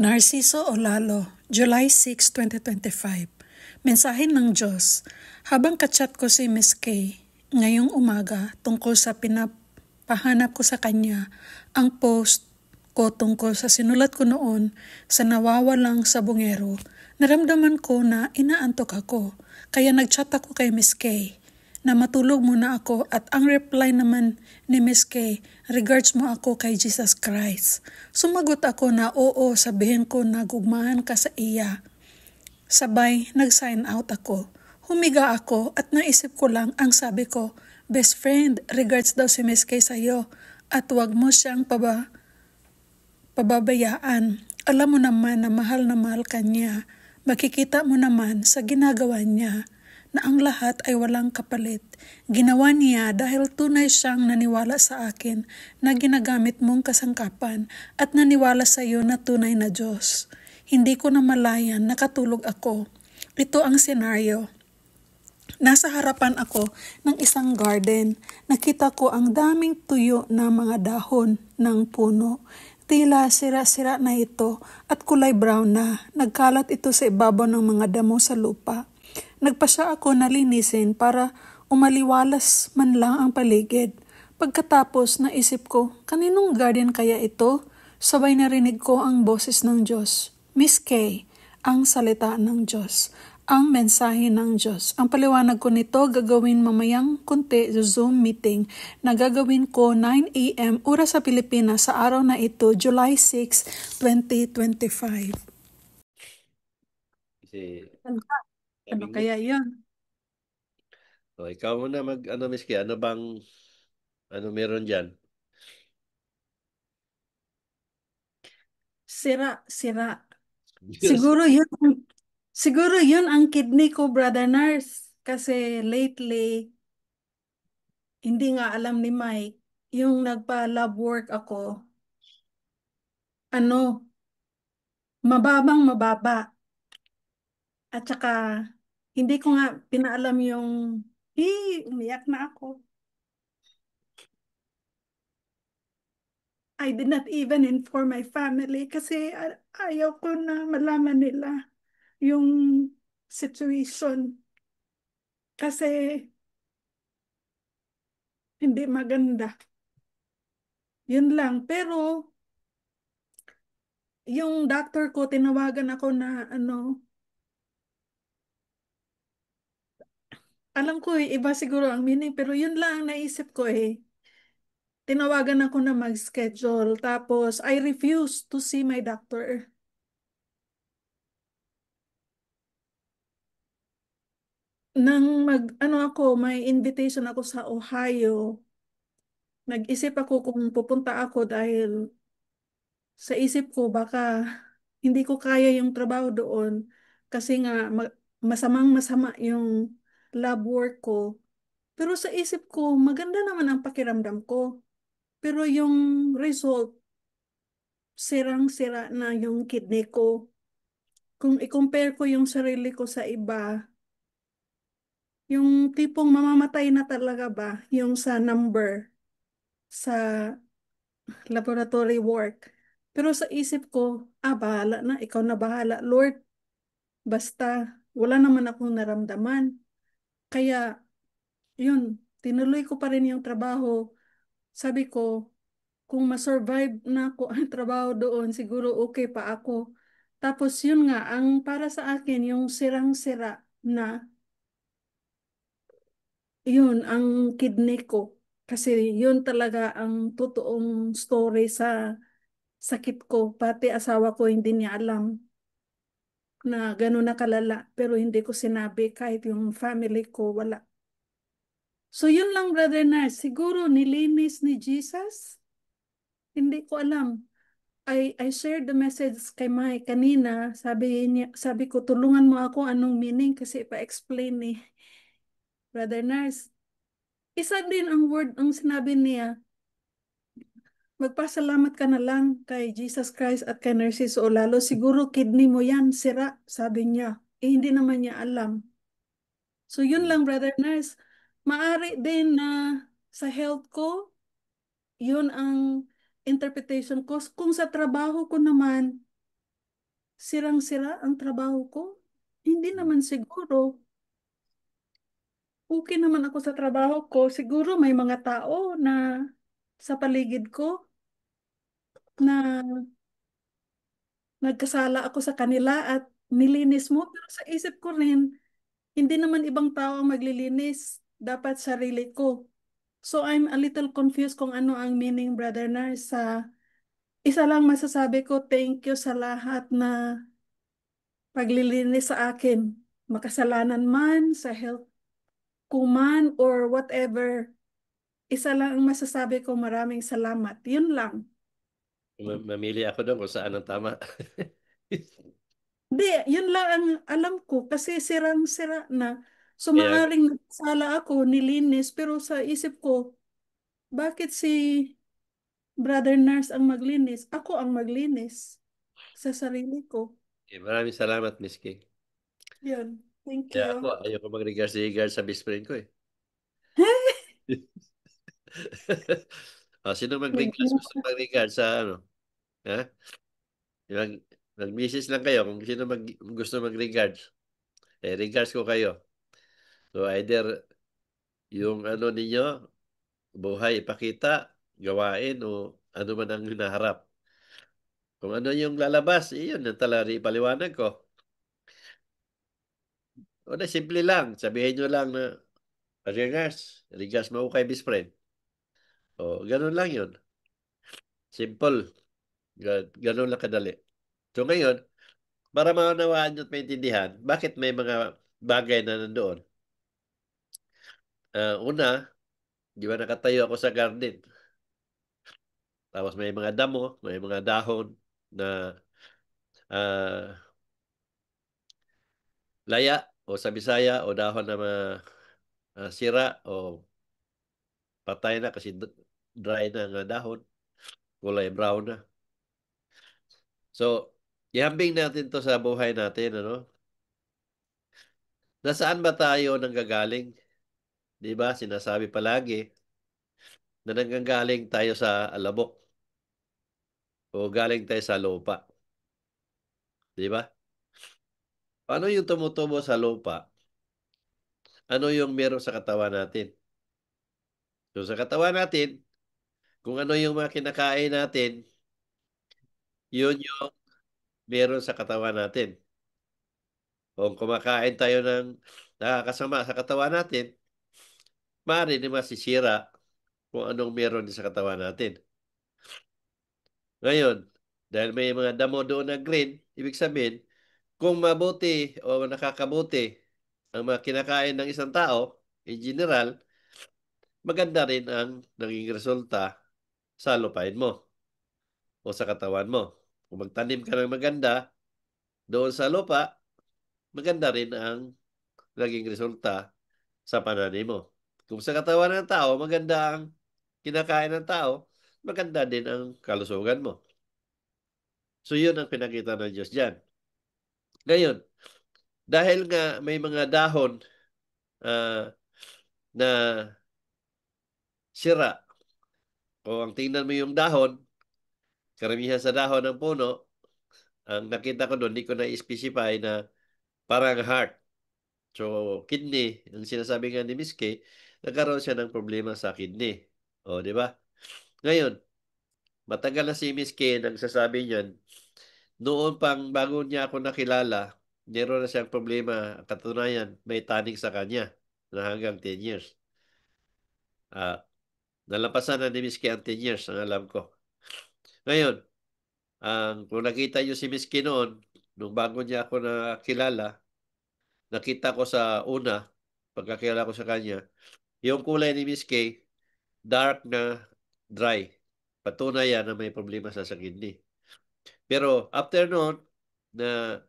Narciso Olalo, July 6, 2025. Mensahe ng Diyos. Habang kachat ko si Miss Kay ngayong umaga tungkol sa pinapahanap ko sa kanya, ang post ko tungkol sa sinulat ko noon sa nawawalang sabongero, naramdaman ko na inaantok ako. Kaya nagchat ako kay Miss Kay na matulog muna ako, at ang reply naman ni Miss Kay, regards mo ako kay Jesus Christ. Sumagot ako na oo, sabihin ko na gugmahan ka sa iya. Sabay nag-sign out ako. Humiga ako at naisip ko lang ang sabi ko, best friend, regards daw si Miss Kay sa'yo at wag mo siyang pababayaan. Alam mo naman na mahal ka niya. Makikita mo naman sa ginagawa niya na ang lahat ay walang kapalit. Ginawa niya dahil tunay siyang naniwala sa akin na ginagamit mong kasangkapan at naniwala sa iyo na tunay na Diyos. Hindi ko namalayan, nakatulog ako. Ito ang senaryo. Nasa harapan ako ng isang garden. Nakita ko ang daming tuyo na mga dahon ng puno. Tila sira-sira na ito at kulay brown na. Nagkalat ito sa ibabaw ng mga damo sa lupa. Nagpasya ako na linisin para umaliwalas man lang ang paligid. Pagkatapos naisip ko, kaninong garden kaya ito? Sabay narinig ko ang boses ng Diyos. Miss Kay, ang salita ng Diyos, ang mensahe ng Diyos. Ang paliwanag ko nito gagawin mamayang kunti sa Zoom meeting na gagawin ko 9 a.m. oras sa Pilipinas sa araw na ito, July 6, 2025. Kasi, Ano sabi mo, kaya yun? ikaw muna Miss Kay, meron dyan? Sira. Siguro yun ang kidney ko, Brother Nars. Kasi lately, hindi nga alam ni Mike, yung nagpa-lab work ako, ano, mababang mababa. At saka, hindi ko nga pinaalam yung, umiyak na ako. I did not even inform my family kasi ayaw ko na malaman nila yung situation. Kasi hindi maganda. Yun lang. Pero yung doctor ko, tinawagan ako na alam ko iba siguro ang meaning, pero yun lang ang naisip ko eh. Tinawagan ako na mag-schedule. Tapos, I refused to see my doctor. Nang may invitation ako sa Ohio. Nag-isip ako kung pupunta ako dahil sa isip ko baka hindi ko kaya yung trabaho doon kasi nga masamang masama yung lab work ko. Pero sa isip ko, maganda naman ang pakiramdam ko. Pero yung result, sirang-sira na yung kidney ko. Kung i-compare ko yung sarili ko sa iba, yung tipong mamamatay na talaga ba, yung sa number, sa laboratory work. Pero sa isip ko, bahala na, ikaw na bahala, Lord. Basta, wala naman akong naramdaman. Kaya, yun, tinuloy ko pa rin yung trabaho. Sabi ko, kung ma-survive na ako ang trabaho doon, siguro okay pa ako. Tapos yun nga, ang para sa akin, yung sirang-sira na, yun, ang kidney ko. Kasi yun talaga ang totoong story sa sakit ko. Pati asawa ko hindi niya alam na gano'n na kalala. Pero hindi ko sinabi kahit yung family ko, wala. So yun lang, Brother Nars. Siguro nilinis ni Jesus? Hindi ko alam. I shared the message kay Mike kanina. Sabi ko, tulungan mo ako anong meaning kasi pa-explain ni Brother Nars. Isa din ang word ang sinabi niya, magpasalamat ka na lang kay Jesus Christ at kay Narciso o lalo siguro kidney mo yan, sira, sabi niya. Hindi naman niya alam. So yun lang, Brother Nars. Maari din na sa health ko, yun ang interpretation ko. Kung sa trabaho ko naman, sirang-sira ang trabaho ko? Hindi naman siguro. Okay naman ako sa trabaho ko. Siguro may mga tao na sa paligid ko na nagkasala ako sa kanila at nilinis mo. Pero sa isip ko rin, hindi naman ibang tao ang maglilinis. Dapat sarili ko. So I'm a little confused kung ano ang meaning, Brother Nars. Sa isa lang masasabi ko, thank you sa lahat na paglilinis sa akin. Makasalanan man, sa health ko man, or whatever. Isa lang ang masasabi ko, maraming salamat. Yun lang. Mamili ako doon kung saan ang tama. Hindi, yun lang ang alam ko kasi sirang-sira na. So Kaya maaring nagsala ako, nilinis, pero sa isip ko, bakit si Brother Nurse ang maglinis? Ako ang maglinis sa sarili ko. maraming salamat, Miss K. Yun. Thank Kaya ako, you. ayoko mag-regard sa best friend ko eh. Sino mag-regards? Gusto mag-regards sa ano? Ha? Mag, mag-message lang kayo kung sino gusto mag-regards. Regards ko kayo. So either yung ano ninyo, buhay ipakita, gawain o ano man ang hinaharap. Kung ano yung lalabas, iyon ang talaga ipaliwanag ko. O na, simple lang. Sabihin nyo lang na, regards mo kay best friend. O, ganun lang yun. Simple. Ganun lang kadali. So ngayon, para maunawaan nyo at maintindihan, bakit may mga bagay na nandoon? Una, di ba nakatayo ako sa garden? Tapos may mga damo, may mga dahon na ah, laya o sa Bisaya o dahon na sira o patay na kasi dry na ang dahon, kulay brown na. So, ihambing natin to sa buhay natin, ano? Nasaan ba tayo nanggagaling? Di ba? Sinasabi palagi na nanggagaling tayo sa alabok o galing tayo sa lupa. Di ba? Ano yung tumutubo sa lupa? Ano yung meron sa katawan natin? So, sa katawan natin, kung ano yung mga kinakain natin, yun yung meron sa katawan natin. Kung kumakain tayo ng nakakasama sa katawan natin, maaari na masisira kung anong meron din sa katawan natin. Ngayon, dahil may mga damo doon na green, ibig sabihin, kung mabuti o nakakabuti ang mga kinakain ng isang tao, in general, maganda rin ang naging resulta sa lupain mo o sa katawan mo. Kung magtanim ka ng maganda doon sa lupa, maganda rin ang naging resulta sa pananim mo. Kung sa katawan ng tao, maganda ang kinakain ng tao, maganda din ang kalusugan mo. So yun ang pinakita ng Diyos dyan. Ngayon, dahil nga may mga dahon ah, na sira, o ang tingnan mo yung dahon, karamihan sa dahon ng puno, ang nakita ko doon, di ko na-specify na parang heart. So, kidney, ang sinasabi nga ni Miss K, nagkaroon siya ng problema sa kidney. O, di ba? Ngayon, matagal na si Miss K nagsasabi niyan, noon pang bago niya ako nakilala, meron na siyang problema. Katunayan, may tanig sa kanya na hanggang 10 years. Ah, nalampasan na ni Miss K ang 10 years, ang alam ko. Ngayon, kung nakita niyo si Miss K noon, nung bago niya ako nakilala, nakita ko sa una, pagkakilala ko sa kanya, yung kulay ni Miss K, dark na dry. Patunay yan na may problema sa kidney. Pero after noon, na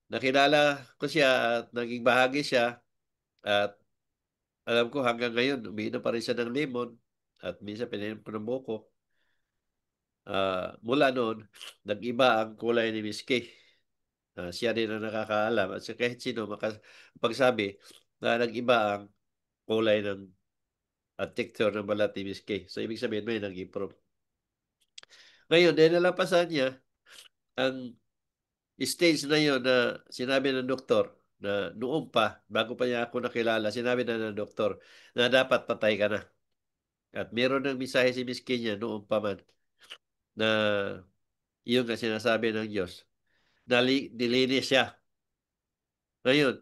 nakilala ko siya at naging bahagi siya at alam ko hanggang ngayon, umiinom pa rin siya ng lemon at minsan pinainom ko ng buko. Mula noon, nag-iba ang kulay ni Miss K. Siya rin ang nakakaalam at kahit sino makapagsabi na nag-iba ang kulay ng at texture ng balat ni Miss K. So, ibig sabihin may nag-improve. Ngayon, dahil nalampasan niya ang stage na yon na sinabi ng doktor na noon pa, bago pa niya ako nakilala, sinabi na ng doktor na dapat patay ka na. At meron ng mensahe si Miss Kenya noon pa man na yun ang sinasabi ng Diyos. Nilinis siya. Ngayon,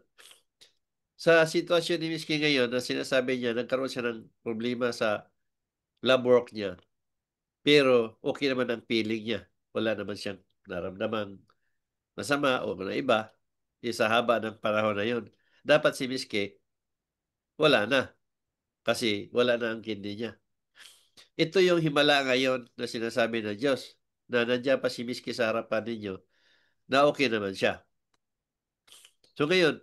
sa sitwasyon ni Miss Kenya ngayon, na sinasabi niya, nagkaroon siya ng problema sa lab work niya. Pero okay naman ang feeling niya. Wala naman siyang naramdamang masama o na iba sa haba ng panahon na yun. Dapat si Miss K, wala na. Kasi wala na ang kidney niya. Ito yung himala ngayon na sinasabi ng Diyos na nandiyan pa si Miss K sa harapan ninyo na okay naman siya. So ngayon,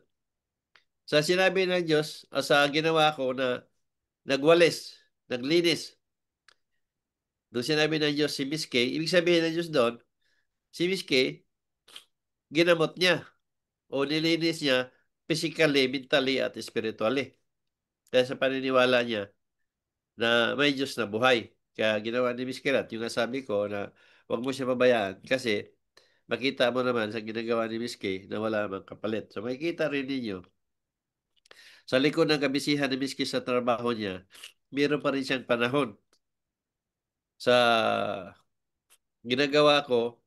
sa sinabi ng Diyos o sa ginawa ko na nagwalis, naglinis, doon sinabi ng Diyos si Miss K, ibig sabihin ng Diyos doon, si Miss K, ginamot niya o nilinis niya physically, mentally, at spiritually. Dahil sa paniniwala niya na may Diyos na buhay. Kaya ginawa ni Miss Kirat, yung nasabi ko na huwag mo siya pabayaan kasi makita mo naman sa ginagawa ni Miss K na wala namang kapalit. So makikita rin ninyo, sa likod ng kabisihan ni Miss K sa trabaho niya, meron pa rin siyang panahon sa ginagawa ko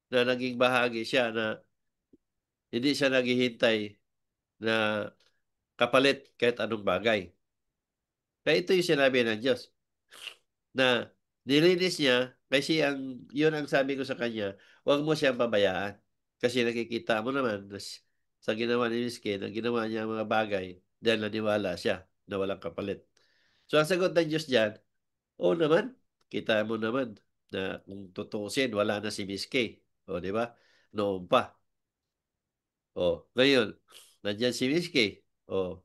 na naging bahagi siya na hindi siya naghihintay na kapalit kahit anong bagay. Kaya ito yung sinabi ng Diyos na nilinis niya kasi yun ang sabi ko sa kanya, huwag mo siyang pabayaan. Kasi nakikita mo naman sa ginawa ni Miss Ken, ang ginawa niya ang mga bagay dahil naniwala siya na walang kapalit. So ang sagot ng Diyos dyan, oo naman, kita mo naman na kung tutuusin, wala na si Miss K. O, di ba? Noon pa. O, ngayon, nandyan si Miss K. O,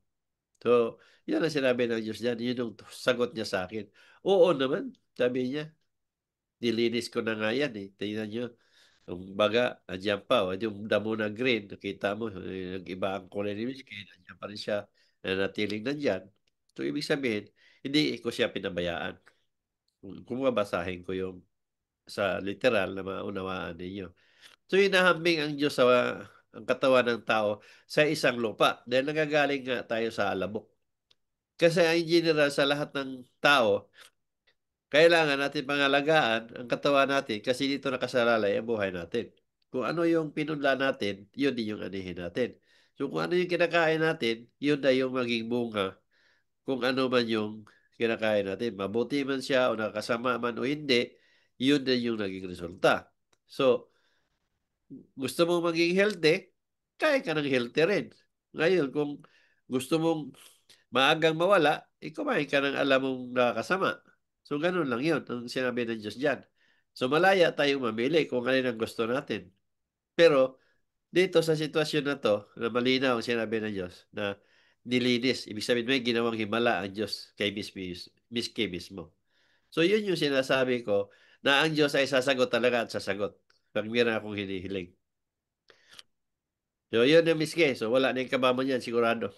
so, yun ang sinabi ng Diyos dyan. Yun yung sagot niya sa akin. Oo naman, sabi niya. Nilinis ko na nga yan eh. Tingnan nyo. Yung baga, nandiyan pa. O, yung damo na green, nakita mo, nag-iba ang kulay ni Miss K. Nandiyan pa rin siya na natiling nandyan. So, ibig sabihin, hindi ko siya pinabayaan. Kung mabasahin ko yung sa literal na maunawaan ninyo. So, hinahambing ang Diyos sa ang katawan ng tao sa isang lupa dahil nagagaling nga tayo sa alabok. Kasi ang general sa lahat ng tao, kailangan natin pangalagaan ang katawan natin kasi dito nakasalalay ang buhay natin. Kung ano yung pinunla natin, yun din yung anihin natin. So kung ano yung kinakain natin, yun na yung maging bunga kung ano man yung kinakain natin. Mabuti man siya o nakasama man o hindi, yun din yung naging resulta. So, gusto mo maging healthy, kain ka ng healthy rin. Ngayon, kung gusto mong maagang mawala, kumain ka ng alam mong nakakasama. So, ganun lang yun, ang sinabi ng Diyos dyan. So, malaya tayong mamili kung alin ang gusto natin. Pero, dito sa sitwasyon na to, na malinaw ang sinabi ng Diyos, na nilinis. Ibig sabihin, may ginawang himala ang Diyos kay Miss K mismo. So, yun yung sinasabi ko, na ang Diyos ay sasagot talaga at sasagot. Pag meron akong hinihiling. So, yun yung Miss K. So, wala na yung kabama niyan, sigurado.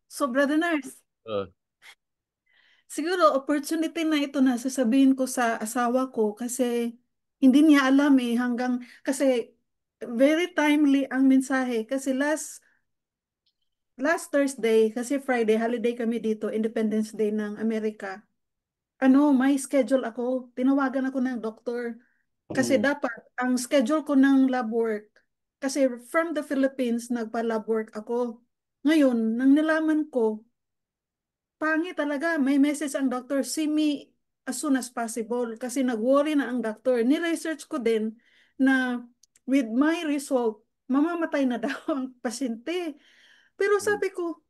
So, Brother Nars, Oh. siguro opportunity na ito na sasabihin ko sa asawa ko kasi hindi niya alam eh kasi very timely ang mensahe kasi last Thursday kasi Friday holiday kami dito Independence Day ng Amerika. May schedule ako. Tinawagan ako ng doktor kasi Mm. dapat ang schedule ko ng lab work kasi from the Philippines nagpa-lab work ako. Ngayon, nang nalaman ko pangit talaga. May message ang doctor, see me as soon as possible. Kasi nag-worry na ang doctor. Ni-research ko din na with my result, mamamatay na daw ang pasyente. Pero Mm. sabi ko,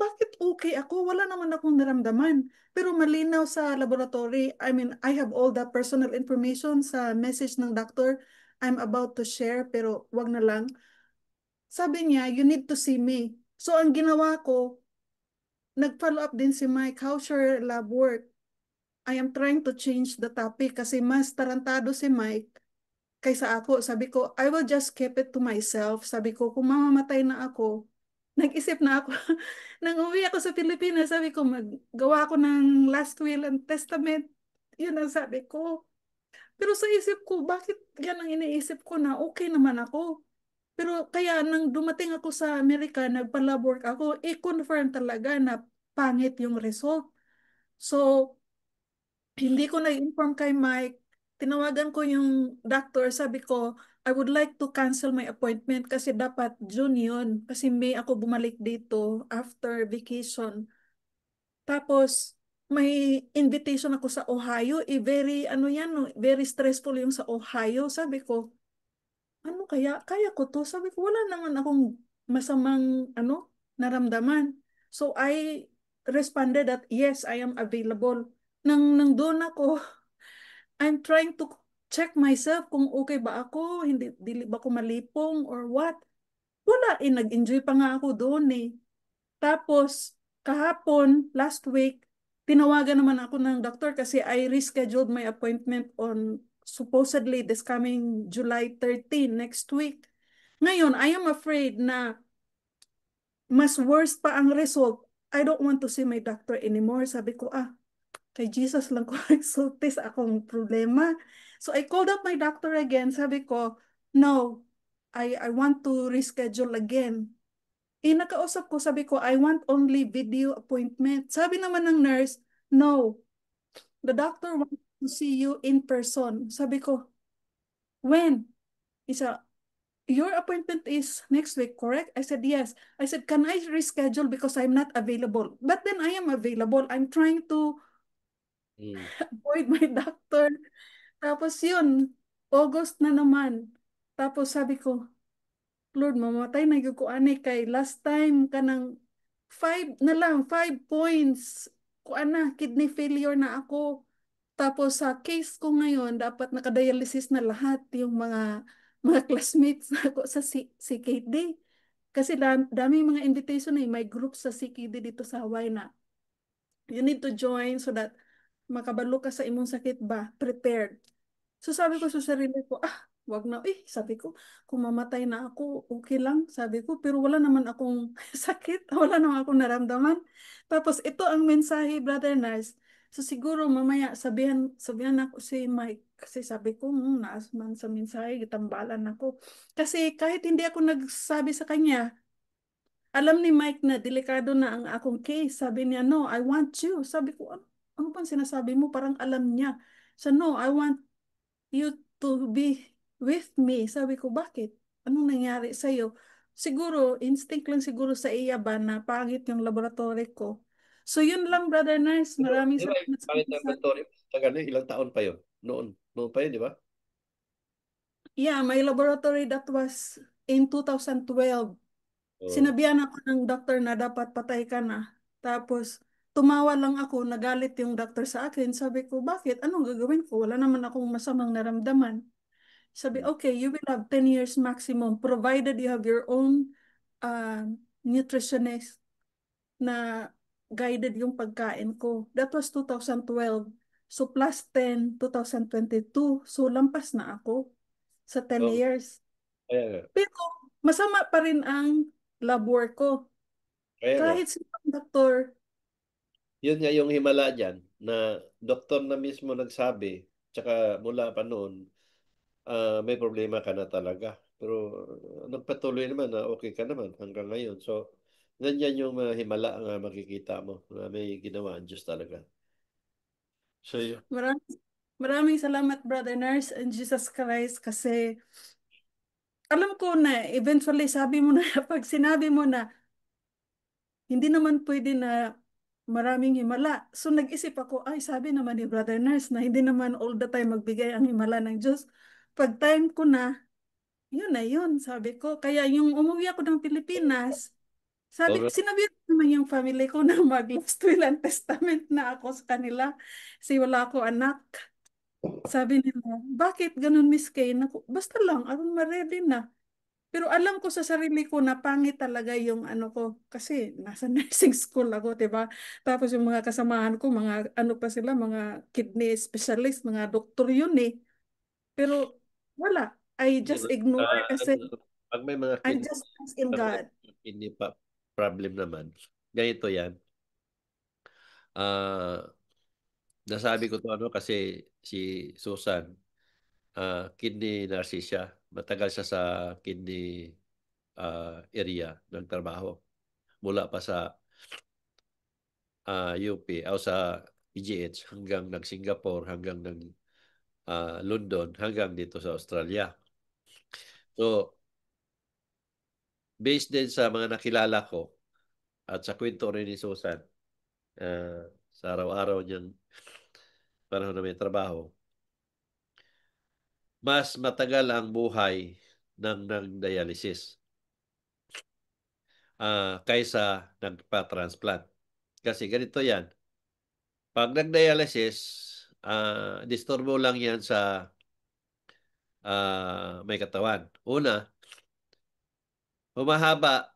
bakit okay ako? Wala naman akong naramdaman. Pero malinaw sa laboratory. I mean, I have all the personal information sa message ng doctor I'm about to share, pero wag na lang. Sabi niya, you need to see me. So, ang ginawa ko, nag-follow up din si Mike, how's your lab work? I am trying to change the topic kasi mas tarantado si Mike kaysa ako. Sabi ko, I will just keep it to myself. Sabi ko, kung mamamatay na ako, nag-isip na ako. Nang uwi ako sa Pilipinas, sabi ko, maggawa ako ng last will and testament. Yun ang sabi ko. Pero sa isip ko, bakit yan ang iniisip ko na okay naman ako? Pero kaya nang dumating ako sa Amerika, nagpa-lab work ako, i-confirm talaga na pangit yung result. So, hindi ko na-inform kay Mike. Tinawagan ko yung doctor, sabi ko, I would like to cancel my appointment kasi dapat June yun. Kasi May ako bumalik dito after vacation. Tapos, may invitation ako sa Ohio. Very, ano yan, no, very stressful yung sa Ohio. Sabi ko, ano kaya? Kaya ko to. Sabi ko, wala naman akong masamang, ano, naramdaman. So, I responded that, yes, I am available. Nang doon ako, I'm trying to check myself kung okay ba ako, hindi, dili ba ako malipong or what. Wala, nag-enjoy pa nga ako doon eh. Tapos, kahapon, last week, tinawagan naman ako ng doktor kasi I rescheduled my appointment on supposedly this coming July 13, next week. Ngayon, I am afraid na mas worse pa ang result. I don't want to see my doctor anymore. Sabi ko, kay Jesus lang ko nagsulti sa akong problema. So I called up my doctor again. Sabi ko, no, I want to reschedule again. Nakausap ko, sabi ko, I want only video appointment. Sabi naman ng nurse, no, the doctor wants to see you in person. Sabi ko, when? Isa, your appointment is next week, correct? I said, yes. I said, can I reschedule because I'm not available? But then I am available. I'm trying to Mm. avoid my doctor. Tapos yun, August na naman. Tapos sabi ko, Lord, mamatay na yung ko ani kay last time kanang 5 points. Kuana, kidney failure na ako. Tapos sa case ko ngayon, dapat nakadialysis na lahat yung mga classmates na ako sa CKD. Kasi dami mga invitation eh. May group sa CKD dito sa Hawaii na you need to join so that makabalo ka sa imong sakit ba, prepared. So sabi ko sa sarili ko, wag na, sabi ko, kung mamatay na ako, okay lang, sabi ko, pero wala naman akong sakit, wala naman akong naramdaman. Tapos ito ang mensahe, Brother Nars. So siguro mamaya sabihan ako si Mike, kasi sabi ko, naas man sa mensahe, gitambalan ako. Kasi kahit hindi ako nagsabi sa kanya, alam ni Mike na delikado na ang akong case. Sabi niya, no, I want you. Sabi ko, ano pang sinasabi mo? Parang alam niya. So, no, I want you to be with me. Sabi ko, bakit? Anong nangyari sa'yo? Siguro, instinct lang siguro sa iya ba na pangit yung laboratory ko. So, yun lang, Brother Nurse. Pero, Maraming di ba, salamat sa pangit ang mensahe. laboratory, taga ano, ilang taon pa yun? Noon pa yun, di ba? Yeah, my laboratory that was in 2012. Oh. Sinabihan ako ng doktor na dapat patay ka na. Tapos, tumawa lang ako, nagalit yung doktor sa akin. Sabi ko, bakit? Anong gagawin ko? Wala naman akong masamang naramdaman. Sabi, Mm. okay, you will have 10 years maximum provided you have your own uh, nutritionist na guided yung pagkain ko. That was 2012. So plus 10, 2022. So lampas na ako sa 10 Oh, years. kaya nga. Pero masama pa rin ang lab work ko. Kaya nga. Kahit si doktor, Yun nga yung himala dyan, na doktor na mismo nagsabi, tsaka mula pa noon, may problema ka na talaga. Pero nagpatuloy naman na okay ka naman hanggang ngayon. So, ganyan yung mga himala nga makikita mo na may ginawa ang Diyos talaga. So, yun. maraming, maraming salamat Brother Nurse and Jesus Christ kasi alam ko na eventually sabi mo na pag sinabi mo na hindi naman pwede na maraming himala. So nag-isip ako, ay sabi naman ni Brother Nurse na hindi naman all the time magbigay ang himala ng Diyos. Pag time ko na yun, sabi ko. Kaya yung umuwi ako ng Pilipinas, Alright. sinabi ko naman yung family ko na mag-last will and testament na ako sa kanila. Kasi wala ako anak. Sabi nila, bakit ganun Miss Kay? Naku, basta lang, ako ma-ready na. Pero alam ko sa sarili ko na pangit talaga yung ano ko. Kasi nasa nursing school ako, 'di ba? Tapos yung mga kasamahan ko, mga ano pa sila, mga kidney specialist, mga doktor yun eh. Pero wala. I just Yun, ignore kasi pag may mga I'm just asking pag may God. kidney pa problem naman, ganito yan. Ah, nasabi ko to ano kasi si Susan. kidney nurse siya. Matagal siya sa kidney area ng trabaho. Mula pa sa UP o sa PGH hanggang nag-Singapore, hanggang London, hanggang dito sa Australia. So, based din sa mga nakilala ko at sa kwento rin ni Susan, sa araw-araw niyang panahon na may trabaho, mas matagal ang buhay ng dialysis kaysa nagpa-transplant. Kasi ganito yan. Pag nag-dialysis, disturbo lang yan sa may katawan. Una, humahaba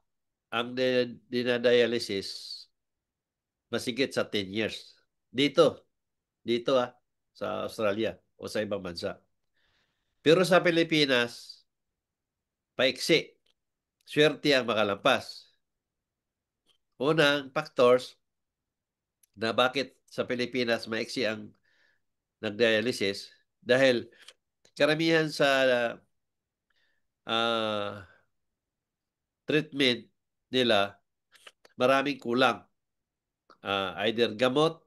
ang dinadialysis masigit sa 10 years. Dito sa Australia o sa ibang bansa. Pero sa Pilipinas, paiksi. Swerte ang makalampas. Unang factors na bakit sa Pilipinas maiksi ang nagdialysis dahil karamihan sa ah, treatment nila maraming kulang. Either gamot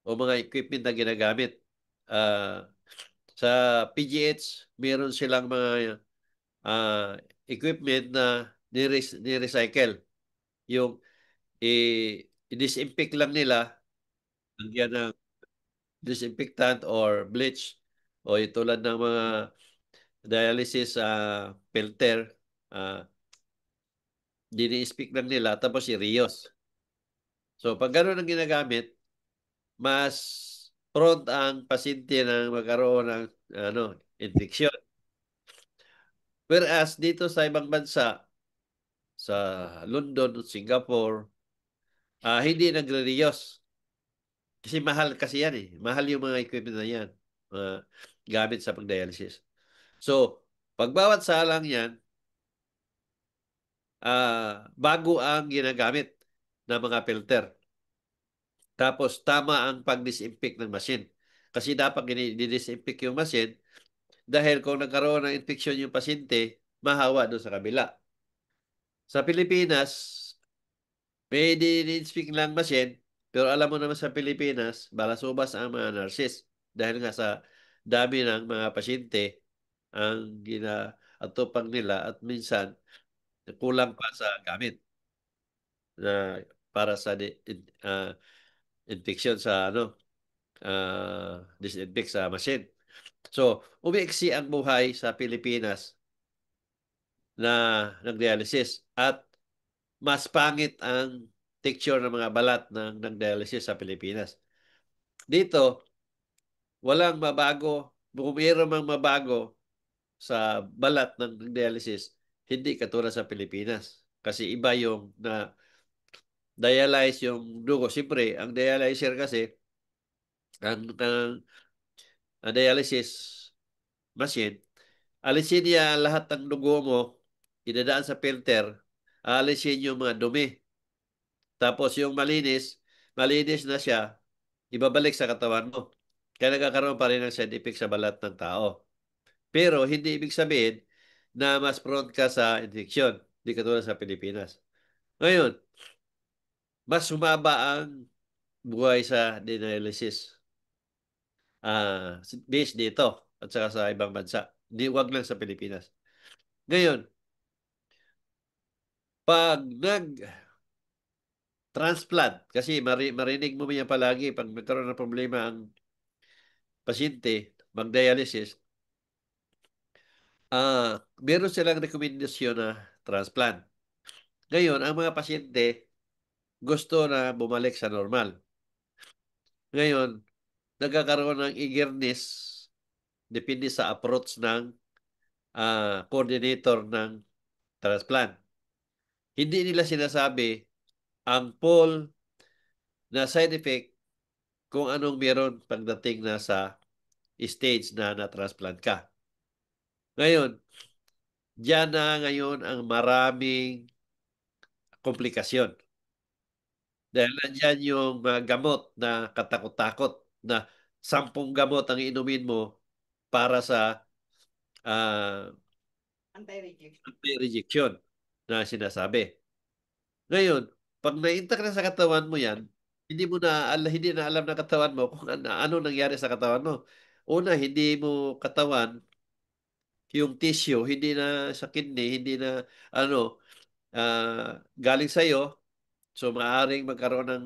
o mga equipment na ginagamit. Ah, sa PGH, meron silang mga equipment na ni-recycle. Yung i-disinfect lang nila, lagyan ng disinfectant or bleach o tulad ng mga dialysis filter, dini-inspect lang nila tapos i-reuse. So pag gano'n ang ginagamit, mas prone ang pasyente na magkaroon ng infection. Whereas dito sa ibang bansa, sa London, Singapore, hindi nagre-reuse. Kasi mahal kasi yan eh. Mahal yung mga equipment na yan. Mga gamit sa pag-dialysis. So, pagbawat salang yan, bago ang ginagamit ng mga filter. Tapos, tama ang pag-disinfect ng machine. Kasi dapat disinfect yung machine dahil kung nagkaroon ng infection yung pasyente, mahawa doon sa kabila. Sa Pilipinas, may disinfect lang machine, pero alam mo naman sa Pilipinas, balasubas ang mga nurses. Dahil nga sa dami ng mga pasyente ang ginaatupag nila at minsan kulang pa sa gamit na para sa infection sa disinfect sa machine. So, umiiksi ang buhay sa Pilipinas na nagdialysis at mas pangit ang texture ng mga balat ng nagdialysis sa Pilipinas. Dito, walang mabago. Kung mayroon mang mabago sa balat ng dialysis, hindi katulad sa Pilipinas. Kasi iba yung na dialyze yung dugo. Siyempre, ang dialyzer kasi, ang dialysis machine, alisin niya lahat ng dugo mo, idadaan sa filter, alisin yung mga dumi. Tapos yung malinis na siya, ibabalik sa katawan mo. Kaya nagkakaroon pa rin ng side effect sa balat ng tao. Pero hindi ibig sabihin na mas prone ka sa infection. Hindi katulad sa Pilipinas. Ngayon, mas sumaba ang buhay sa dialysis. Based dito at saka sa ibang bansa. Hindi, wag lang sa Pilipinas. Ngayon, pag nag-transplant, kasi marinig mo yan palagi, pag nagkaroon ng problema ang pasyente, mag-dialysis, meron silang rekomendasyon na transplant. Ngayon, ang mga pasyente gusto na bumalik sa normal. Ngayon, nagkakaroon ng eagerness depende sa approach ng coordinator ng transplant. Hindi nila sinasabi ang full na side effect kung anong meron pagdating na sa stage na na-transplant ka. Ngayon, diyan na ngayon ang maraming komplikasyon. Dahil nandyan yung mga gamot na katakot-takot na 10 gamot ang inumin mo para sa ah, anti-rejection na sinasabi. Ngayon, pag na-intact na sa katawan mo yan, hindi na alam ng katawan mo kung ano nangyari sa katawan mo. Una, hindi mo katawan, yung tissue, hindi na sa kidney, hindi na ano, galing sa'yo. So, maaaring magkaroon ng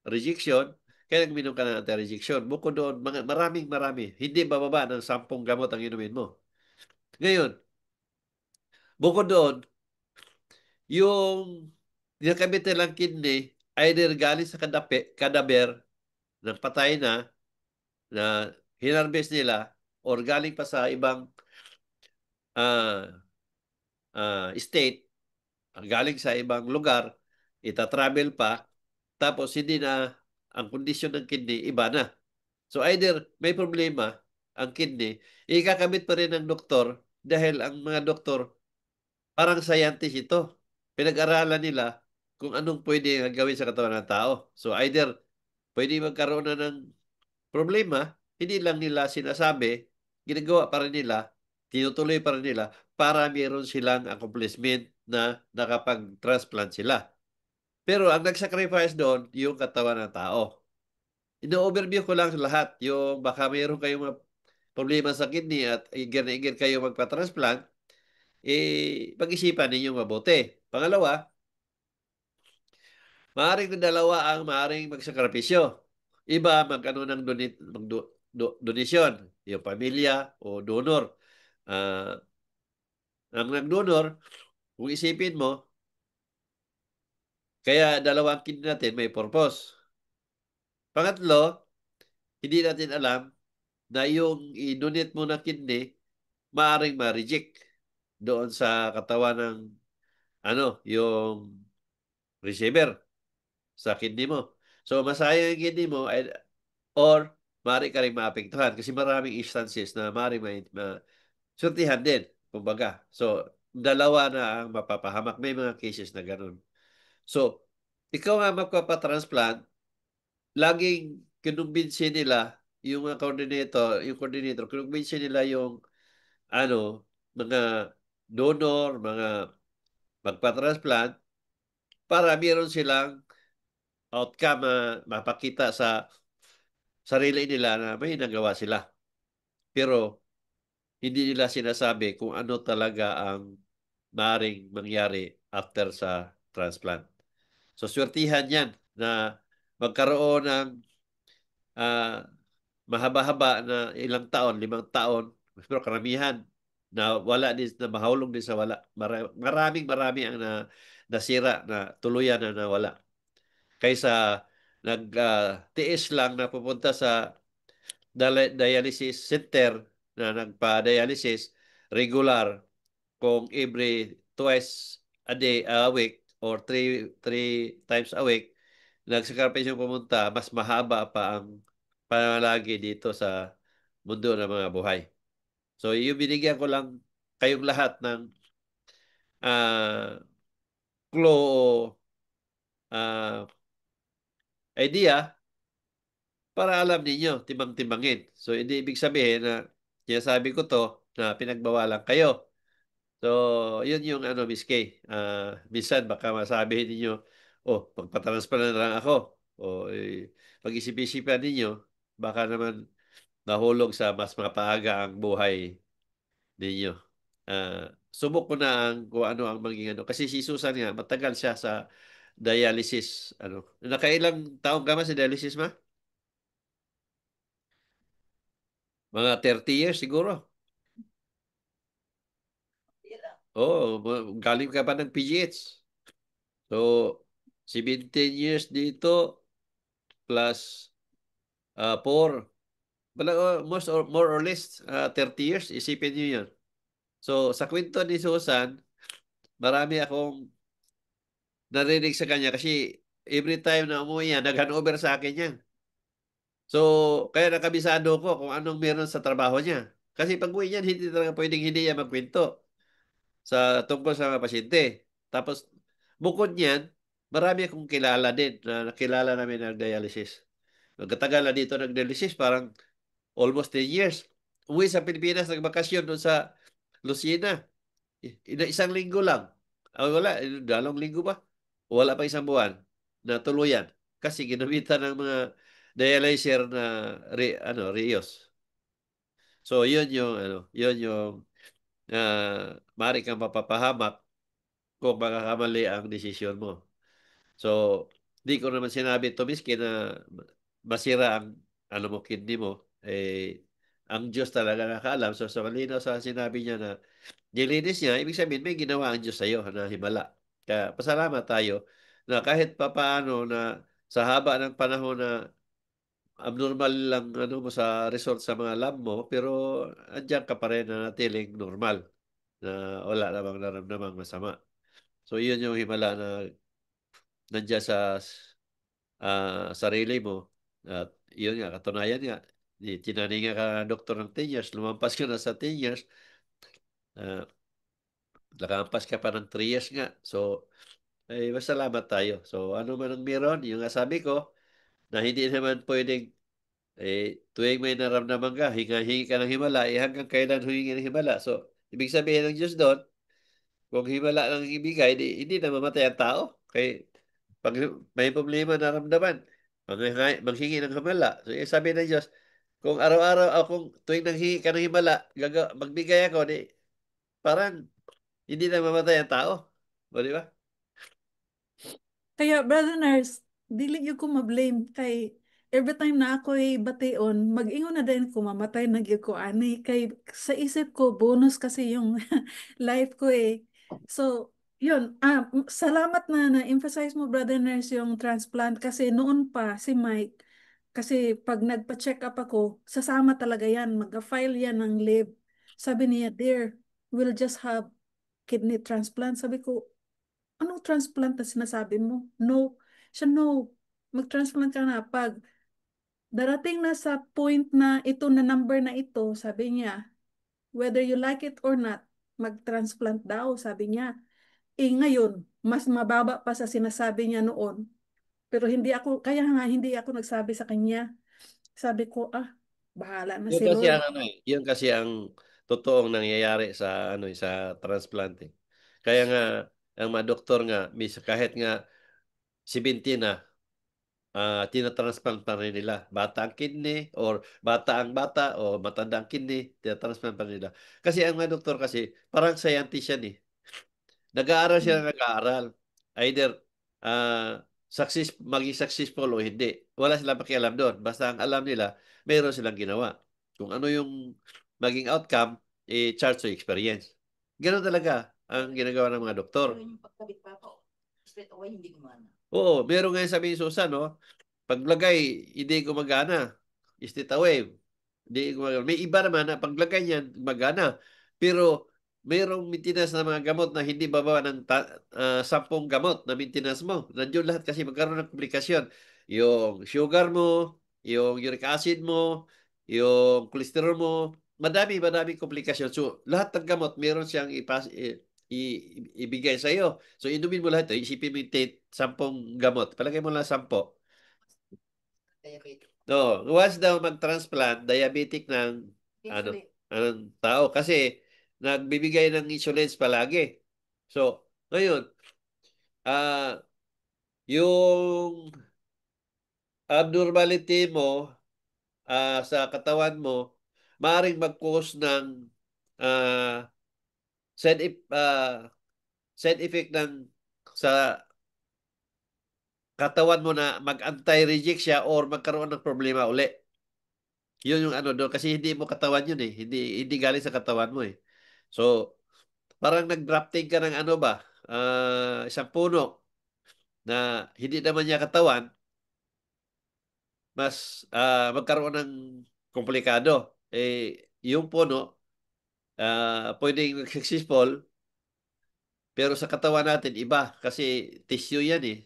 rejection, kaya nagminom ka ng anti-rejection. Bukod doon, marami. Hindi bababa ng 10 gamot ang inumin mo. Ngayon, bukod doon, yung nakamit nilang kidney, either galing sa kadaber ng patay na hinarvest nila or galing pa sa ibang ah, state, galing sa ibang lugar, ita-travel pa, tapos hindi na ang kondisyon ng kidney, iba na. So either may problema ang kidney, ikakamit pa rin ng doktor dahil ang mga doktor parang scientist ito. Pinag-aralan nila kung anong pwede gawin sa katawan ng tao. So either pwede magkaroon na ng problema, hindi lang nila sinasabi, ginagawa pa rin nila, tinutuloy pa rin nila para meron silang accomplishment na nakapag-transplant sila. Pero ang nag-sacrifice doon, yung katawan ng tao. Ino-overview ko lang lahat. Yung baka mayroon kayong mga problema sa kidney at igir na igir kayo magpa-transplant, pag-isipan ninyo mabuti. Pangalawa, maaring dalawa ang maaring magsakripisyo. Iba magkano ng donasyon, yung pamilya o donor. Ah, ang nag-donor, kung isipin mo, kaya dalawang kidney natin may purpose. Pangatlo, hindi natin alam na yung i-donate mo na kidney, maaring ma-reject doon sa katawan ng yung receiver sa kidney mo. So, masayang yung kidney mo or maaari ka rin maapektuhan kasi maraming instances na maaari surtihan din, kumbaga. So, dalawa na ang mapapahamak. May mga cases na ganun. So, ikaw nga magpapatransplant, laging kinumbinsi nila yung coordinator, kinumbinsi nila yung mga donor, mga magpa-transplant para meron silang outcome mapakita sa sarili nila na may nagawa sila. Pero hindi nila sinasabi kung ano talaga ang maring mangyari after sa transplant. So, swertihan yan na magkaroon ng ah, mahaba-haba na ilang taon, 5 taon, pero karamihan na wala din, na mahulog din sa wala. Marami ang nasira na tuluyan na nawala. Kaysa nag-tiis lang na pupunta sa dialysis center na nagpa-dialysis regular kung every twice a week or three times a week, nagsakripisyo pumunta, mas mahaba pa ang panalagi dito sa mundo ng mga buhay. So, yung binigyan ko lang kayong lahat ng ah, clue o ah, idea para alam ninyo, timang-timangin. So, hindi ibig sabihin na sinasabi ko to na pinagbawalan kayo. So, yun yung Miss Kay. Minsan baka masabi ninyo, oh, magpatransfer na lang ako. O pag-isip-isipan ninyo, baka naman nahulog sa mas mapaaga ang buhay ninyo. Subok ko na kung ano ang maging ano. Kasi si Susan nga, matagal siya sa dialysis. Nakailang taong ka sa dialysis, ma? Mga 30 years siguro. Oo, galing ka pa ng PGH. So, 17 years dito plus 4. More or less 30 years. Isipin niyo yun. So, sa kwento ni Susan, marami akong narinig sa kanya kasi every time na umuwi yan, nag-handover sa akin yan. So, kaya nakabisado ko kung anong meron sa trabaho niya. Kasi pag uwi niyan, hindi talaga pwedeng hindi niya magkwento tungkol sa mga pasyente. Tapos, bukod niyan, marami akong kilala din na nakilala namin nag-dialysis. Nagkatagal na dito nag-dialysis, parang almost 10 years. Uwi sa Pilipinas, nagbakasyon doon sa Lucina. Isang linggo lang. Wala, 2 linggo ba? Wala pa isang buwan na tuluyan. Kasi ginamitan ng mga dialyzer na Rios. So, yun yung maaari kang mapapahamak kung makakamali ang desisyon mo. So, di ko naman sinabi to miski na masira ang mo kidney mo. Ang Diyos talaga nakakaalam. So, sa malinaw sa sinabi niya na nilinis niya, ibig sabihin may ginawa ang Diyos sa iyo na himala. Kaya pasalamat tayo na kahit papaano na sa haba ng panahon na abnormal lang mo sa result sa mga lab mo, pero andiyan ka pa rin na natiling normal na wala namang naramdamang masama. So yun yung himala na nandiyan sa sarili mo. At yun nga, katunayan nga, tinaninga ka doktor ng 10 years, lumampas ka na sa 10 years, ah, nakampas ka pa ng 3 years nga. So, masalamat tayo. So, ano man ang meron, yung nga sabi ko, na hindi naman pwedeng tuwing may naramdaman ka, hinga-hingi ka ng himala, hanggang kailan humingi ng himala. So, ibig sabihin ng Diyos doon, kung himala lang ibigay, hindi na mamatay ang tao. Pag may problema naramdaman, manghingi ng himala. So, sabi ng Diyos, kung araw-araw, kung tuwing nanghingi ka ng himala, magbigay ako, parang hindi na mamatay ang tao. O, di ba? Kaya, Brother Nars, dili yung ko ma-blame kay every time na ako'y bation, mag-ingon na din ko, mamatay na gyud ko ani. Kay sa isip ko, bonus kasi yung life ko eh. So, yun. Salamat na na-emphasize mo, Brother Nurse, yung transplant kasi noon pa si Mike, kasi pag nagpa-check up ako, sasama talaga yan. Mag-file yan ng leave. Sabi niya, dear, we'll just have kidney transplant. Sabi ko, anong transplant na sinasabi mo? No. Siya, no. Mag-transplant ka na. Pag darating na sa point na ito na number na ito, sabi niya, whether you like it or not, mag-transplant daw, sabi niya. Ngayon, mas mababa pa sa sinasabi niya noon. Pero hindi ako, kaya nga hindi ako nagsabi sa kanya. Sabi ko, bahala na Yun si kasi Lord. ang yun kasi ang totoong nangyayari sa sa transplanting. Kaya nga ang mga doktor nga kahit nga 17 na tinatransplant pa rin nila. Bata ang kidney or bata ang bata o matanda ang kidney, tinatransplant pa rin nila. Kasi ang mga doktor kasi parang scientist yan eh. Nag-aaral sila ng nag-aaral. Either maging successful o hindi. Wala silang pakialam doon. Basta ang alam nila, mayroon silang ginawa. Kung ano yung maging outcome, charge to experience. Ganun talaga ang ginagawa ng mga doktor. Pero yung pagkabit pa ako, straight away hindi gumana. Oo, meron ngayon sabi ni Susan, no? Paglagay, hindi gumagana. Straight away. Hindi gumagana. May iba naman na paglagay niyan, gumagana. Pero mayroong maintenance na mga gamot na hindi bababa ng 10 gamot na maintenance mo. Nandiyon lahat kasi magkaroon ng komplikasyon. Yung sugar mo, yung uric acid mo, yung cholesterol mo, madami komplikasyon. So, lahat ng gamot, meron siyang ibigay sa iyo. So, inumin mo lahat. Isipin mo yung 10 gamot. Palagay mo lang 10. Diabetic. No, once daw mag-transplant, diabetic ng ano, Insulin. anong tao kasi nagbibigay ng insulins palagi. So, ngayon, ah yung abnormality mo sa katawan mo maring mag-cause ng ah side, side effect ng sa katawan mo na mag-anti-reject siya or magkaroon ng problema uli. Yun yung ano doon kasi hindi mo katawan yun eh. Hindi galing sa katawan mo eh. So, parang nag-drafting ka ng ano ba? Isang puno na hindi naman niya katawan, mas magkaroon ng komplikado. Yung puno, pwedeng successful, pero sa katawan natin, iba. Kasi tissue yan eh.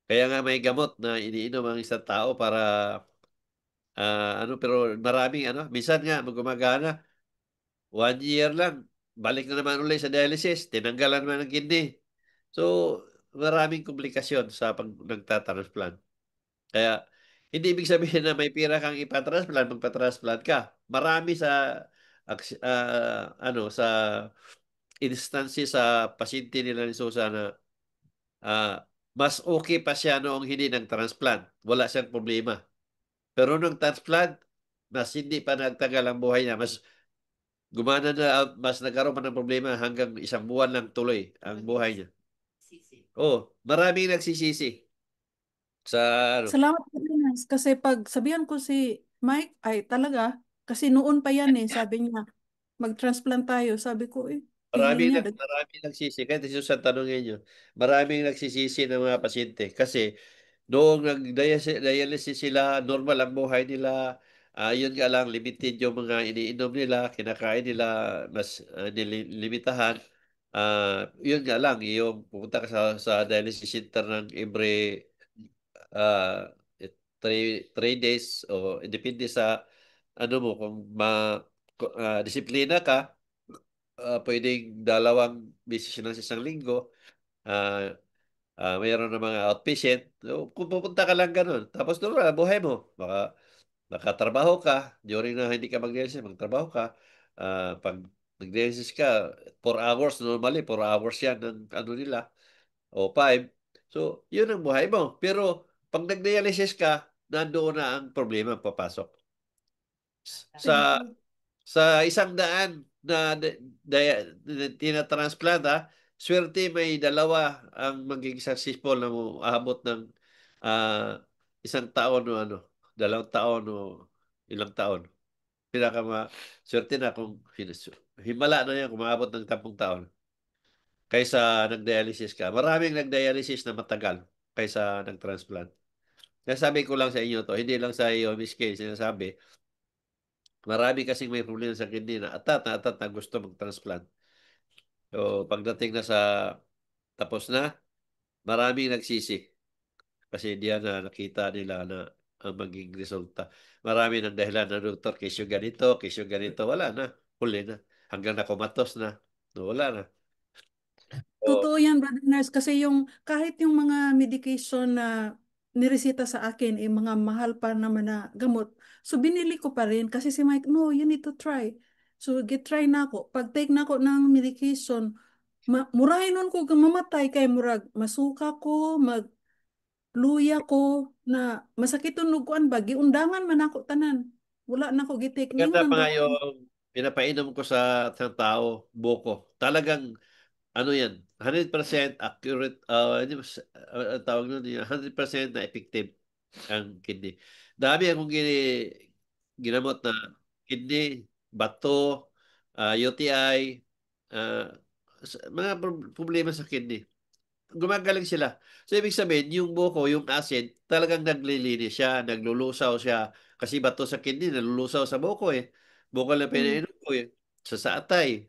Kaya nga may gamot na iniinom ang isang tao para pero maraming minsan nga gumagana. 1 year lang. Balik na naman ulit sa dialysis. Tinanggalan naman ng kidney. So, maraming komplikasyon sa pag nagtatransplant. Kaya, hindi ibig sabihin na may pira kang ipatransplant, magpatransplant ka. Marami sa sa instances sa pasyente nila ni Susan na ah, mas okay pa siya noong hindi ng transplant. Wala siyang problema. Pero nung transplant, mas hindi pa nagtagal ang buhay niya. Mas gumana na, mas nagkaroon pa ng problema hanggang 1 buwan lang tuloy ang buhay niya. Sisi. Oh, maraming nagsisisi sa ano. Salamat po, Ines, kasi pag sabihan ko si Mike, ay talaga, kasi noon pa yan eh, sabi niya, mag-transplant tayo. Sabi ko, feeling niya, Maraming nagsisi. Kahit sa tanongin niyo, maraming nagsisisi ng mga pasyente kasi noong nag-dialysis sila, normal ang buhay nila. Yun nga lang, limited yung mga iniinom nila, kinakain nila, mas limitahan. Yun nga lang, yung pupunta ka sa dialysis center ng every uh, 3 days o depende sa ano mo, kung disiplina ka, pwedeng 2 beses lang sa isang linggo. Ah, mayroon ng mga outpatient. So, kung pupunta ka lang ganun, tapos normal, buhay mo. Baka nakatrabaho ka, during na hindi ka mag-dialysis, magtrabaho ka. Pag nag-dialysis ka, 4 hours, normally 4 hours yan ng ano nila, o 5. So, yun ang buhay mo. Pero, pag nag-dialysis ka, nandoon na ang problema papasok. Sa sa 100 na tinatransplant, swerte may 2 ang magiging successful na mo aabot ng ah, 1 taon o 2 taon o ilang taon. Swerte na kung himala na yan kung maabot ng 10 taon kaysa nag-dialysis ka. Maraming nag-dialysis na matagal kaysa nag-transplant. Nasabi ko lang sa inyo to, hindi lang sa iyo, Miss Kay, sinasabi, marami kasing may problema sa kidney na atat na gusto mag-transplant. So, pagdating na sa tapos na, maraming nagsisi. Kasi diyan na nakita nila na ang maging resulta. Marami ng dahilan ng doktor, kesyo ganito, wala na. Huli na. Hanggang nakumatos na. No, wala na. So, totoo yan, Brother Nurse, kasi kahit yung mga medication na niresita sa akin, mga mahal pa naman na gamot, so binili ko pa rin, kasi si Mike, no, you need to try. So, try na ako. Pag take na ako ng medication, murahin nun ko mamatay kay murag, masuka ko, magluya ko, na masakit unuguan ba, giundangan man ako tanan. Wala na ako gitik. maganda Ningon ang pa nga doktor, yung pinapainom ko sa tao, buko. Talagang ano yan, 100% accurate, hindi ang tawag nun, yung 100% na effective ang kidney. Dami akong ginamot na kidney, bato, UTI, ah, mga problema sa kidney. Gumagaling sila. So, ibig sabihin, yung buko, yung acid, talagang naglilinis siya, naglulusaw siya. Kasi bato sa kidney, nalulusaw sa buko eh. Buko lang mm, pinainom ko eh. Sa atay,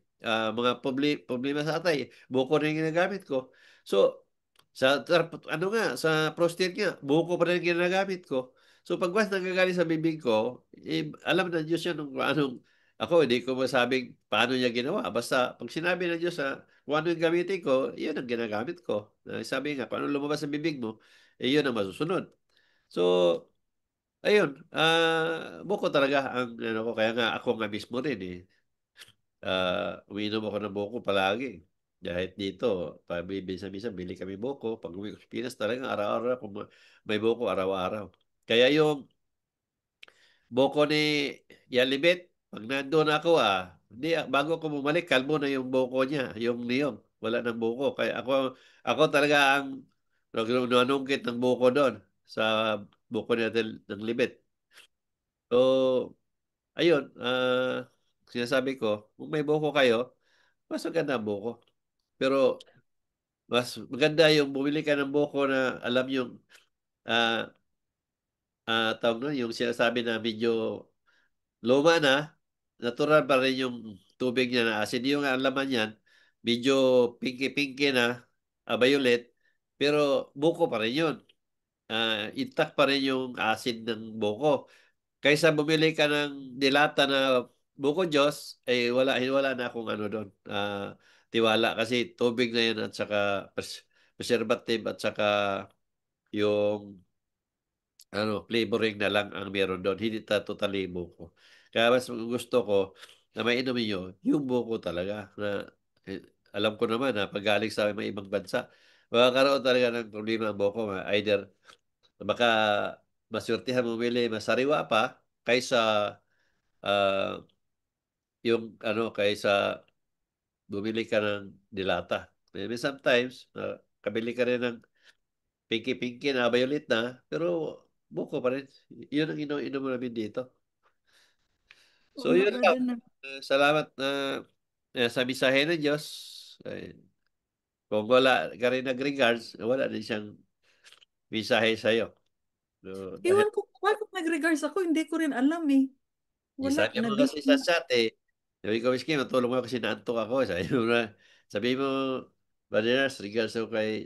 mga problema sa atay, buko rin yung ginagamit ko. So, ano nga, sa prostate nga, buko pa rin yung ginagamit ko. So, pag mas nagagaling sa bibig ko, alam na Diyos yun kung anong, ako, hindi ko masabing paano niya ginawa. Basta, pag sinabi ng Diyos kung ano yung gamitin ko, yun ang ginagamit ko. Sabi nga, kung ano lumabas sa bibig mo, yun ang masusunod. So, ayun, buko talaga ang ano ko. Kaya nga ako nga mismo rin eh. Umiinom ako ng buko palagi. Dahil dito, pabibisan-bisan, bili kami buko. Pag uwi ko sa Pinas, talaga araw-araw kung may buko, araw-araw. Kaya yung buko ni Yalibet, pag nandun ako hindi, bago ako bumalik, kalbo na yung buko niya, yung niyong, wala ng buko. Kaya ako talaga ang nanungkit ng buko doon sa buko niya ng Libet. So, ayun, sinasabi ko, kung may buko kayo, mas maganda ang buko. Pero, mas maganda yung bumili ka ng buko na alam yung, ah, tawag nun, yung sinasabi na medyo luma na, natural pa rin yung tubig niya na acid. Yung ang laman niyan, medyo pinky-pinky na, violet, pero buko pa rin yun. Intact pa rin yung acid ng buko. Kaysa bumili ka ng dilata na buko Diyos, wala na akong ano doon. Tiwala kasi tubig na yun at saka preservative at saka yung flavoring na lang ang meron doon. Hindi totally buko. Kaya mas gusto ko, na mainom niyo, yung buko talaga na alam ko naman na pag galing sa may ibang bansa, magkakaroon talaga ng problema ang buko. Either baka maswertihan bumili masariwa pa kaysa ah, yung kaysa bumili ka ng dilata. Maybe sometimes kabili ka rin ng pinky-pinky na violet na pero buko pa rin. Yun ang inom namin dito. Oo So nga, yun lang. brother na. Salamat na sa misahe ng Diyos. Kung wala ka rin nag-regards, wala din siyang misahe sa'yo. So, dahil Iwan ko, bakit nag-regards ako, hindi ko rin alam eh. Wala, isabi mo nabis kasi sa chat sabi ko, Miski, matulong mo kasi naantok ako. Sabi mo, Bananas, regards ako kay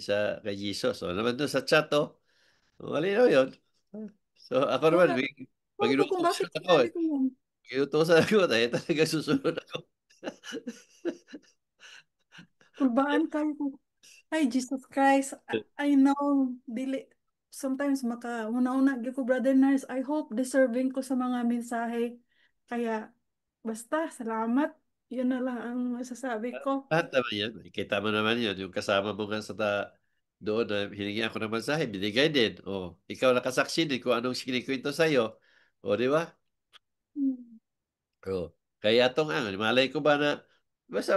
Jesus. So, naman doon sa chat, malinaw yun. So, ako naman, Wala. pag Ewan ko kung bakit inuutosan ako, sinabi ko yan. inuutosan ako, dahil talaga susunod ako. Kulbaan kayo ko. Ay, Jesus Christ. I know, dili, sometimes una-una, gyud ko, brother nurse, I hope deserving ko sa mga mensahe. Kaya, basta, salamat. Yun na lang ang masasabi ko. Lahat naman yan. Kita mo naman yun. Yung kasama mo nga doon na hiningi ako ng mensahe, binigay din. O, ikaw nakasaksi din kung anong sinikwento sa'yo. O, di ba? Hmm. O, kaya itong malay ko ba na, basta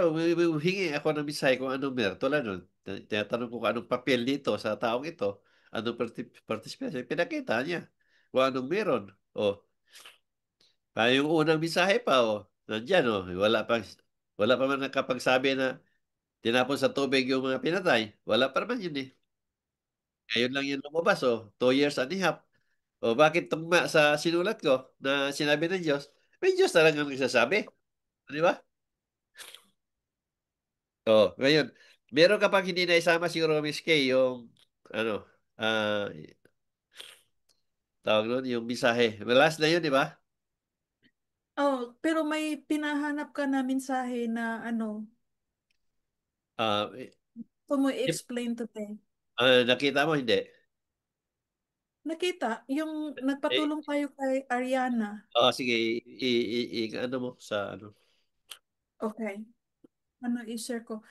hingi ako ng mensahe kung anong meron. Tulad nun, tinatanong ko kung anong papel dito sa taong ito. Anong participation. Pinakita niya kung anong meron. O, yung unang mensahe pa, nandyan, wala pa man nakapagsabi na tinapon sa tubig yung mga pinatay. Wala pa naman yun eh. Ngayon lang yun lumabas, 2 years and a half. Bakit tugma sa sinulat ko na sinabi ng Diyos? May Diyos talagang nagsasabi. Di ba? Ngayon, meron ka pang hindi na isama siguro, Miss Kay, yung, ano, tawag nun, yung mensahe. Last na yun, di ba? Oh, pero may pinahanap ka na mensahe na ano, Ah, kung mo i-explain today. nakita mo, hindi? Nakita, yung Eh, nagpatulong tayo kay Ariana. sige, ano mo sa ano. Okay. Ano i-share ko?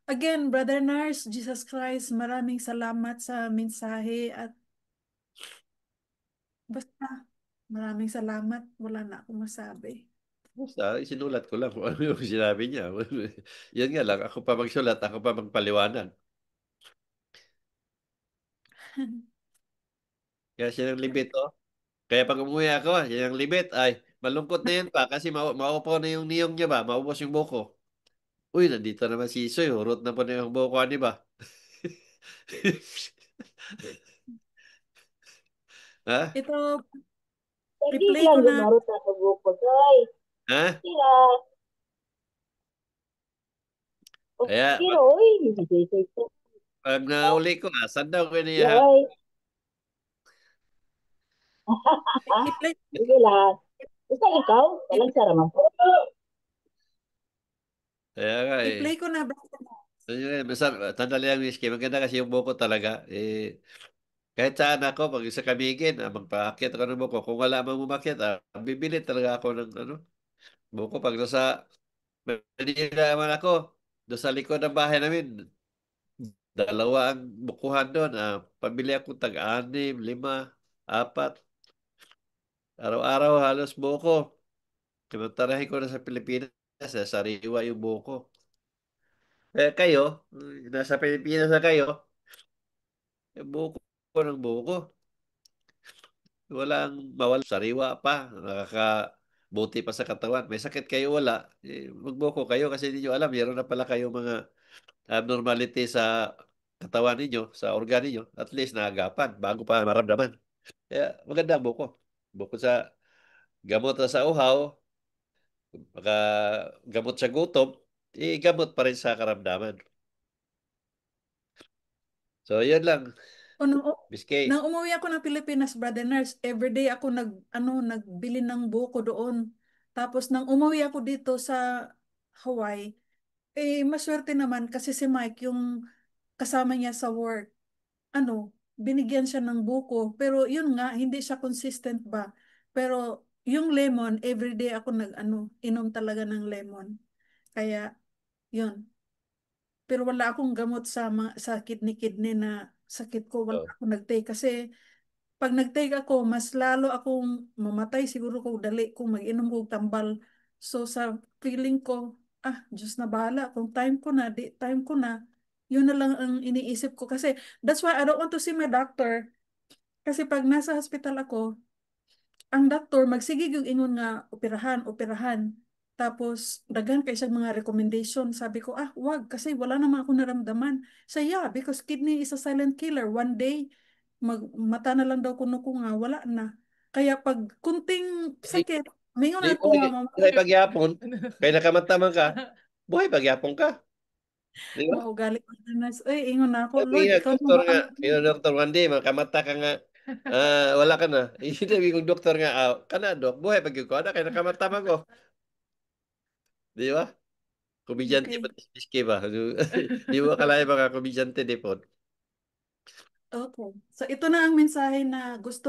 Again, Brother Nars, Jesus Christ, maraming salamat sa mensahe at basta maraming salamat. Wala na akong masabi. Basta, sinulat ko lang kung ano yung sinabi niya. Yan nga lang, ako pa magsulat, ako pa magpaliwanag. Kaya siya ng libit, oh. Kaya pag umuwi ako, siya ng libit, ay, malungkot na yan pa kasi maupo na yung niyong niya ba, maubos yung buko. Uy, nandito naman si Isoy, hurot na po na yung buko, di ba? Ha? Ito, Lagi replay ko lang na. gumarot na sa buko, Joy. Ha? Sira. O, Kaya, sira, oy. Hindi ko. pag nauli ko, saan daw ko niya? Joy. I-play, Sige lang. Basta ikaw, walang i-play, saraman po. Kaya nga i-play ko na, Brother Nars. Basta, tandali lang, Miss Kim, maganda kasi yung buko talaga. Kahit saan ako, pag sa Camiguin, magpaakyat ako ng buko. Kung wala mang umakyat, bibili talaga ako ng buko. Pag nasa Manila naman ako, doon sa likod ng bahay namin, dalawa ang bukuhan doon. Pabili ako tag-anim, 5, 4. Araw-araw halos buko. Kamantarahin ko na sa Pilipinas, sa sariwa yung buko. Kayo, nasa Pilipinas na kayo, buko ng buko. Walang mawala. Sariwa pa. Nakakabuti pa sa katawan. May sakit kayo, wala. Magbuko kayo kasi hindi nyo alam. Meron na pala kayo mga abnormality sa katawan ninyo, sa organ ninyo. At least naagapan bago pa maramdaman. Kaya maganda ang buko. Buko sa gamot na sa uhaw, baka gamot sa gutom, gamot pa rin sa karamdaman. So, yun lang. O, Miss Kay. nang umuwi ako ng Pilipinas, Brother Nars, everyday ako nagbili ng buko doon. Tapos nang umuwi ako dito sa Hawaii, maswerte naman kasi si Mike, yung kasama niya sa work, binigyan siya ng buko. Pero yun nga, hindi siya consistent ba? Pero yung lemon, everyday ako inom talaga ng lemon. Kaya, yun. Pero wala akong gamot sa kidney na sakit ko. Wala Oh. akong nag-take. Kasi, pag nag-take ako, mas lalo akong mamatay siguro kung dali kung mag-inom kong tambal. So, sa feeling ko, Diyos na bahala. Kung time ko na, di time ko na. Yun na lang ang iniisip ko. Kasi, that's why I don't want to see my doctor. Kasi pag nasa hospital ako, ang doktor magsigig yung ingon nga operahan, operahan. Tapos daghan kay siyang mga recommendation. Sabi ko, wag kasi wala naman ako naramdaman. So yeah, because kidney is a silent killer. One day mata na lang daw kuno ko nga wala na. Kaya pag kunting sakit, mingon Di ako nga mama, buhay pagyapon. Kaya nakamantaman ka. Buhay pagyapon ka. Di ba? maugali ko na ay ingon na ako, Sabi Lord, nga, ikaw na doktor nga, bahala. yung doktor one day, makamata ka nga, wala ka na. Sabi kong doktor nga, kana dok, buhay pag ko, ana kaya nakamata man ko. Di ba? Komedyante pa, Okay. iski ba? Di mo kalaya mga komedyante, di po. Okay. So ito na ang mensahe na gusto